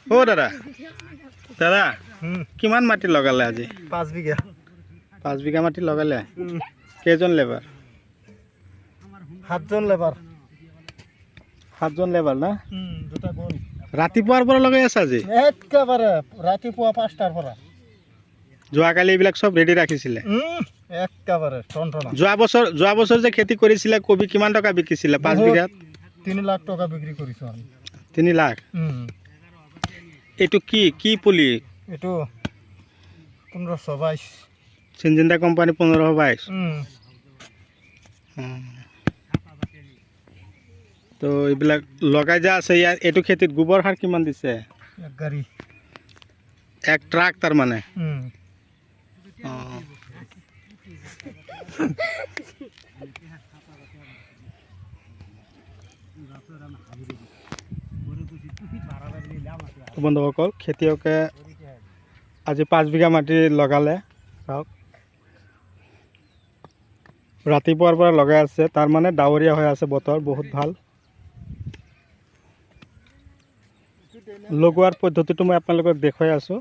দাদা দাদা কিমান মাটি লগালে আজি? 5 বিঘা। 5 বিঘা মাটি লগালে। কেইজন লেবাৰ? 7জন লেবাৰ। 7জন লেবাৰ না? দুটা গ'ল। ৰাতিপুৱাৰ পৰা লগাই আছে আজি? একেবাৰে ৰাতিপুৱা 5টাৰ পৰা। যোৱাকালি এইবিলাক চব ৰেডি ৰাখিছিলে? একেবাৰে টনটনা। যোৱা বছৰ যে খেতি কৰিছিলে কবি কিমান টকা বিকিছিলে 5 বিঘাত? 3 লাখ টকা বিক্ৰী কৰিছোঁ আমি। 3 লাখ? এইটো কি পুলি? এইটো 1522। সিনজিন্দা কোম্পানী 1522। তো এইবিলাক লগাই যা আছে ইয়াৰ এইটো খেতিত গোবৰ সাৰ কিমান দিছে? এক গাড়ী। এক ট্ৰাক তাৰ মানে? বন্ধুসকল খেতিয়কে আজি 5 বিঘা মাটি লগালে। চাওক ৰাতিপুৱাৰ পৰা লগাই আছে, তাৰ মানে ডাৱৰীয়া হৈ আছে বতৰ, বহুত ভাল। লগোৱাৰ পদ্ধতিটো মই আপোনালোকক দেখুৱাই আছোঁ।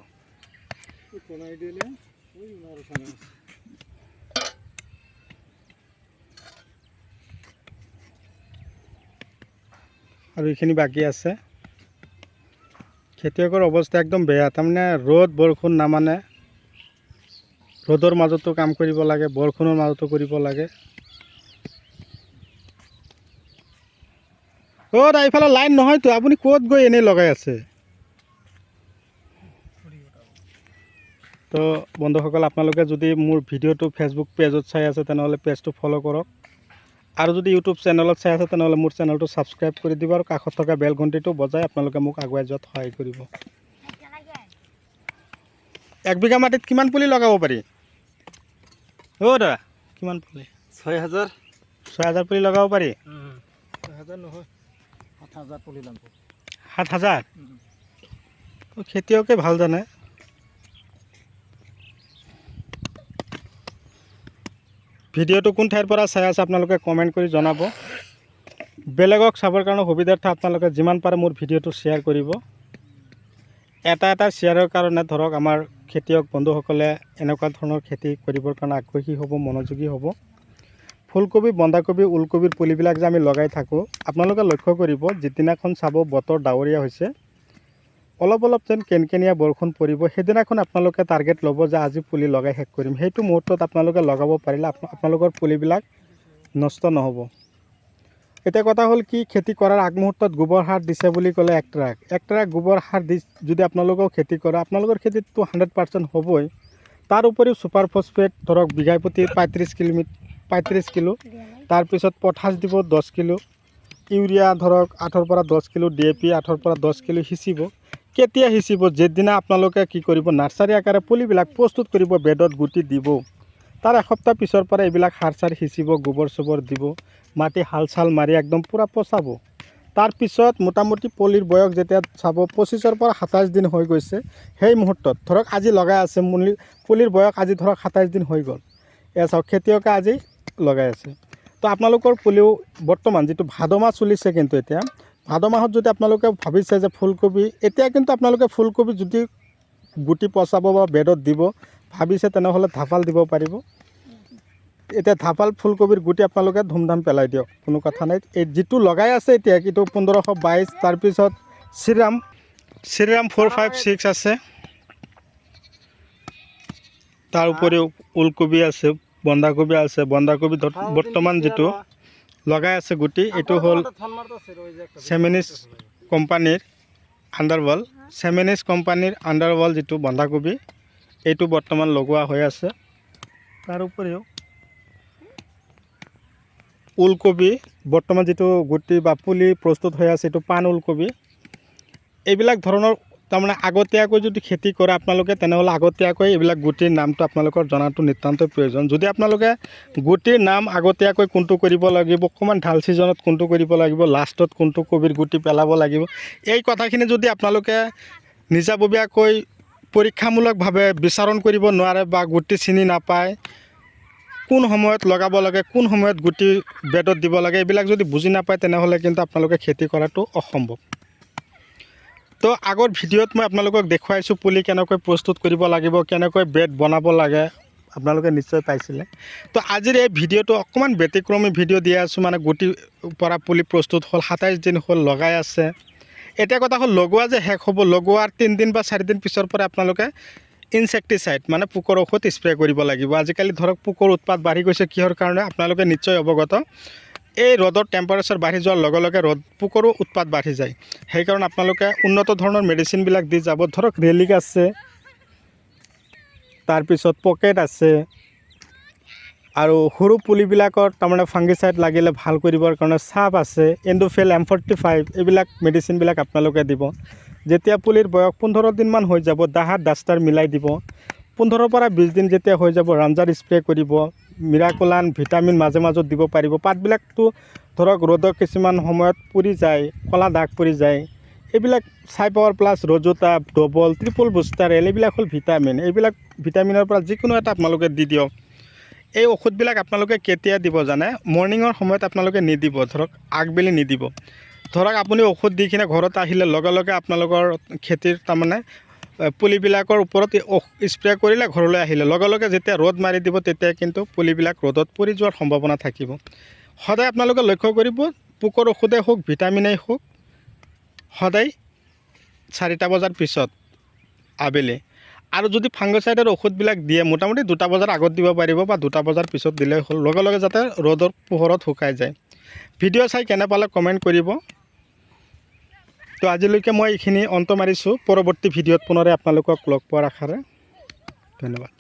আৰু এইখিনি বাকী আছে। খেতিয়কৰ অৱস্থা একদম বেয়া, তাৰমানে ৰ'দ বৰষুণ নামানে। ৰ'দৰ মাজতো কাম কৰিব লাগে, বৰষুণৰ মাজতো কৰিব লাগে। এইফালে লাইন নহয়তো, আপুনি ক'ত গৈ এনেই লগাই আছে? তো বন্ধুসকল আপোনালোকে যদি মোৰ ভিডিঅ'টো ফেচবুক পেজত চাই আছে তেনেহ'লে পেজটো ফ'ল' কৰক, আৰু যদি ইউটিউব চেনেলত চাই আছে তেনেহ'লে মোৰ চেনেলটো ছাবস্ক্ৰাইব কৰি দিব, আৰু কাষত থকা বেল ঘণ্টিটো বজাই আপোনালোকে মোক আগুৱাই যোৱাত সহায় কৰিব। 1 বিঘা মাটিত কিমান পুলি লগাব পাৰি? দাদা কিমান পুলি? 6000। 6000 পুলি লগাব পাৰি? 6000 নহয়, 7000 পুলি লাগিব। 7000? খেতিয়কে ভাল জানে। ভিডিঅ'টো কোন ঠাইৰ পৰা চাই আছে আপোনালোকে কমেণ্ট কৰি জনাব। বেলেগক চাবৰ কাৰণে সুবিধাৰ্থে আপোনালোকে যিমান পাৰে মোৰ ভিডিঅ'টো শ্বেয়াৰ কৰিব। এটা শ্বেয়াৰৰ কাৰণে ধৰক আমাৰ খেতিয়ক বন্ধুসকলে এনেকুৱা ধৰণৰ খেতি কৰিবৰ কাৰণে আগ্ৰহী হ'ব, মনোযোগী হ'ব। ফুলকবি, বন্ধাকবি, ওলকবিৰ পুলিবিলাক যে আমি লগাই থাকোঁ, আপোনালোকে লক্ষ্য কৰিব যিদিনাখন চাব বতৰ ডাৱৰীয়া হৈছে, অলপ যেন কেনকেনীয়া বৰষুণ পৰিব, সেইদিনাখন আপোনালোকে টাৰ্গেট ল'ব যে আজি পুলি লগাই শেষ কৰিম। সেইটো মুহূৰ্তত আপোনালোকে লগাব পাৰিলে আপোনালোকৰ পুলিবিলাক নষ্ট নহ'ব। এতিয়া কথা হ'ল কি, খেতি কৰাৰ আগমুহূৰ্তত গোবৰ সাৰ দিছে বুলি ক'লে এক ট্ৰাক গোবৰ সাৰ দি যদি আপোনালোকেও খেতি কৰে, আপোনালোকৰ খেতিটো 100% হ'বই। তাৰ উপৰিও ছুপাৰ ফছফেট ধৰক বিঘাই প্ৰতি 35 কিলো, তাৰপিছত পটাছ দিব 10 কিলো, ইউৰিয়া ধৰক 8ৰ পৰা 10 কিলো, DAP 8ৰ পৰা 10 কিলো সিঁচিব। কেতিয়া সিঁচিব? যিদিনা আপোনালোকে কি কৰিব, নাৰ্চাৰী আকাৰে পুলিবিলাক প্ৰস্তুত কৰিব, বেডত গুটি দিব, তাৰ এসপ্তাহ পিছৰ পৰা এইবিলাক সাৰ চাৰ সিঁচিব, গোবৰ চোবৰ দিব, মাটি হাল চাল মাৰি একদম পূৰা পচাব। তাৰপিছত মোটামুটি পুলিৰ বয়স যেতিয়া চাব 25ৰ পৰা 27 দিন হৈ গৈছে, সেই মুহূৰ্তত ধৰক আজি লগাই আছে, পুলিৰ বয়স আজি ধৰক 27 দিন হৈ গ'ল। এয়া চাওক খেতিয়কে আজি লগাই আছে। তো আপোনালোকৰ পুলিও বৰ্তমান যিটো ভাদ মাহ চলিছে, কিন্তু এতিয়া ভাদ মাহত যদি আপোনালোকে ভাবিছে যে ফুলকবি, এতিয়া কিন্তু আপোনালোকে ফুলকবি যদি গুটি পচাব বা বেডত দিব ভাবিছে তেনেহ'লে ধাপাল দিব পাৰিব। এতিয়া ধাপাল ফুলকবিৰ গুটি আপোনালোকে ধুমধাম পেলাই দিয়ক, কোনো কথা নাই। এই যিটো লগাই আছে এতিয়া কিন্তু 1522, তাৰপিছত শ্ৰীৰাম 456 আছে, তাৰ উপৰিও ওলকবি আছে, বন্ধাকবি আছে। বন্ধাকবি বৰ্তমান যিটো লগাই আছে গুটি, এইটো হ'ল চেমিনিছ কোম্পানীৰ আণ্ডাৰৱাল যিটো বন্ধাকবি, এইটো বৰ্তমান লগোৱা হৈ আছে। তাৰ উপৰিও ওলকবি বৰ্তমান যিটো গুটি বা পুলি প্ৰস্তুত হৈ আছে, এইটো পাণ ওলকবি। এইবিলাক ধৰণৰ তাৰমানে আগতীয়াকৈ যদি খেতি কৰে আপোনালোকে, তেনেহ'লে আগতীয়াকৈ এইবিলাক গুটিৰ নামটো আপোনালোকৰ জনাটো নিতান্তই প্ৰয়োজন। যদি আপোনালোকে গুটিৰ নাম আগতীয়াকৈ কোনটো কৰিব লাগিব, অকণমান ঢাল ছিজনত কোনটো কৰিব লাগিব, লাষ্টত কোনটো কবিৰ গুটি পেলাব লাগিব, এই কথাখিনি যদি আপোনালোকে নিজাববীয়াকৈ পৰীক্ষামূলকভাৱে বিচাৰণ কৰিব নোৱাৰে বা গুটি চিনি নাপায়, কোন সময়ত লগাব লাগে, কোন সময়ত গুটি বেডত দিব লাগে, এইবিলাক যদি বুজি নাপায় তেনেহ'লে কিন্তু আপোনালোকে খেতি কৰাটো অসম্ভৱ। তো আগৰ ভিডিঅ'ত মই আপোনালোকক দেখুৱাইছোঁ পুলি কেনেকৈ প্ৰস্তুত কৰিব লাগিব, কেনেকৈ বেড বনাব লাগে, আপোনালোকে নিশ্চয় পাইছিলে। তো আজিৰ এই ভিডিঅ'টো অকণমান ব্যতিক্ৰমী ভিডিঅ' দি আছোঁ, মানে গুটিৰ পৰা পুলি প্ৰস্তুত হ'ল, 27 দিন হ'ল লগাই আছে। এতিয়া কথা হ'ল লগোৱা যে শেষ হ'ব, লগোৱাৰ 3 দিন বা 4 দিন পিছৰ পৰা আপোনালোকে ইনচেক্টিচাইড মানে পোকৰ ঔষধ স্প্ৰে কৰিব লাগিব। আজিকালি ধৰক পোকৰ উৎপাত বাঢ়ি গৈছে, কিহৰ কাৰণে আপোনালোকে নিশ্চয় অৱগত। এই ৰ'দৰ টেম্পাৰেচাৰ বাঢ়ি যোৱাৰ লগে লগে পোকৰো উৎপাত বাঢ়ি যায়। সেইকাৰণে আপোনালোকে উন্নত ধৰণৰ মেডিচিনবিলাক দি যাব। ধৰক ৰেলিক আছে, তাৰপিছত পকেট আছে, আৰু সৰু পুলিবিলাকৰ তাৰমানে ফাংগিচাইড লাগিলে ভাল কৰিবৰ কাৰণে চাপ আছে, এণ্ডোফিল M45, এইবিলাক মেডিচিনবিলাক আপোনালোকে দিব। যেতিয়া পুলিৰ বয়স 15 দিনমান হৈ যাব, দাহাত ডাষ্টাৰ মিলাই দিব। 15 পৰা 20 দিন যেতিয়া হৈ যাব, ৰামজাৰ স্প্ৰে কৰিব। মিৰাকোলান ভিটামিন মাজে মাজত দিব পাৰিব। পাতবিলাকতো ধৰক ৰ'দৰ কিছুমান সময়ত পুৰি যায়, ক'লা দাগ পৰি যায়। এইবিলাক চাইপাৱাৰ প্লাছ, ৰজোটা, ডবল, ট্ৰিপল বুষ্টাৰ এল, এইবিলাক হ'ল ভিটামিন। এইবিলাক ভিটামিনৰ পৰা যিকোনো এটা আপোনালোকে দি দিয়ক। এই ঔষধবিলাক আপোনালোকে কেতিয়া দিব জানে? মৰ্ণিঙৰ সময়ত আপোনালোকে নিদিব, ধৰক আগবেলি নিদিব। ধৰক আপুনি ঔষধ দি কিনে ঘৰত আহিলে লগে লগে আপোনালোকৰ খেতিৰ তাৰমানে পুলিবিলাকৰ ওপৰত স্প্ৰে কৰিলে, ঘৰলৈ আহিলে লগে লগে যেতিয়া ৰ'দ মাৰি দিব, তেতিয়া কিন্তু পুলিবিলাক ৰ'দত পৰি যোৱাৰ সম্ভাৱনা থাকিব। সদায় আপোনালোকে লক্ষ্য কৰিব, পোকৰ ঔষধেই হওক, ভিটামিনেই হওক, সদায় 4টা বজাৰ পিছত আবেলি। আৰু যদি ফাংগিচাইডৰ ঔষধবিলাক দিয়ে, মোটামুটি 2টা বজাৰ আগত দিব পাৰিব বা 2টা বজাৰ পিছত দিলেই হ'ল, লগে লগে যাতে ৰ'দৰ পোহৰত শুকাই যায়। ভিডিঅ' চাই কেনে পালে কমেণ্ট কৰিব। তো আজিলৈকে মই এইখিনি অন্ত মাৰিছোঁ। পৰৱৰ্তী ভিডিঅ'ত পুনৰে আপোনালোকক লগ পোৱাৰ আশাৰে ধন্যবাদ।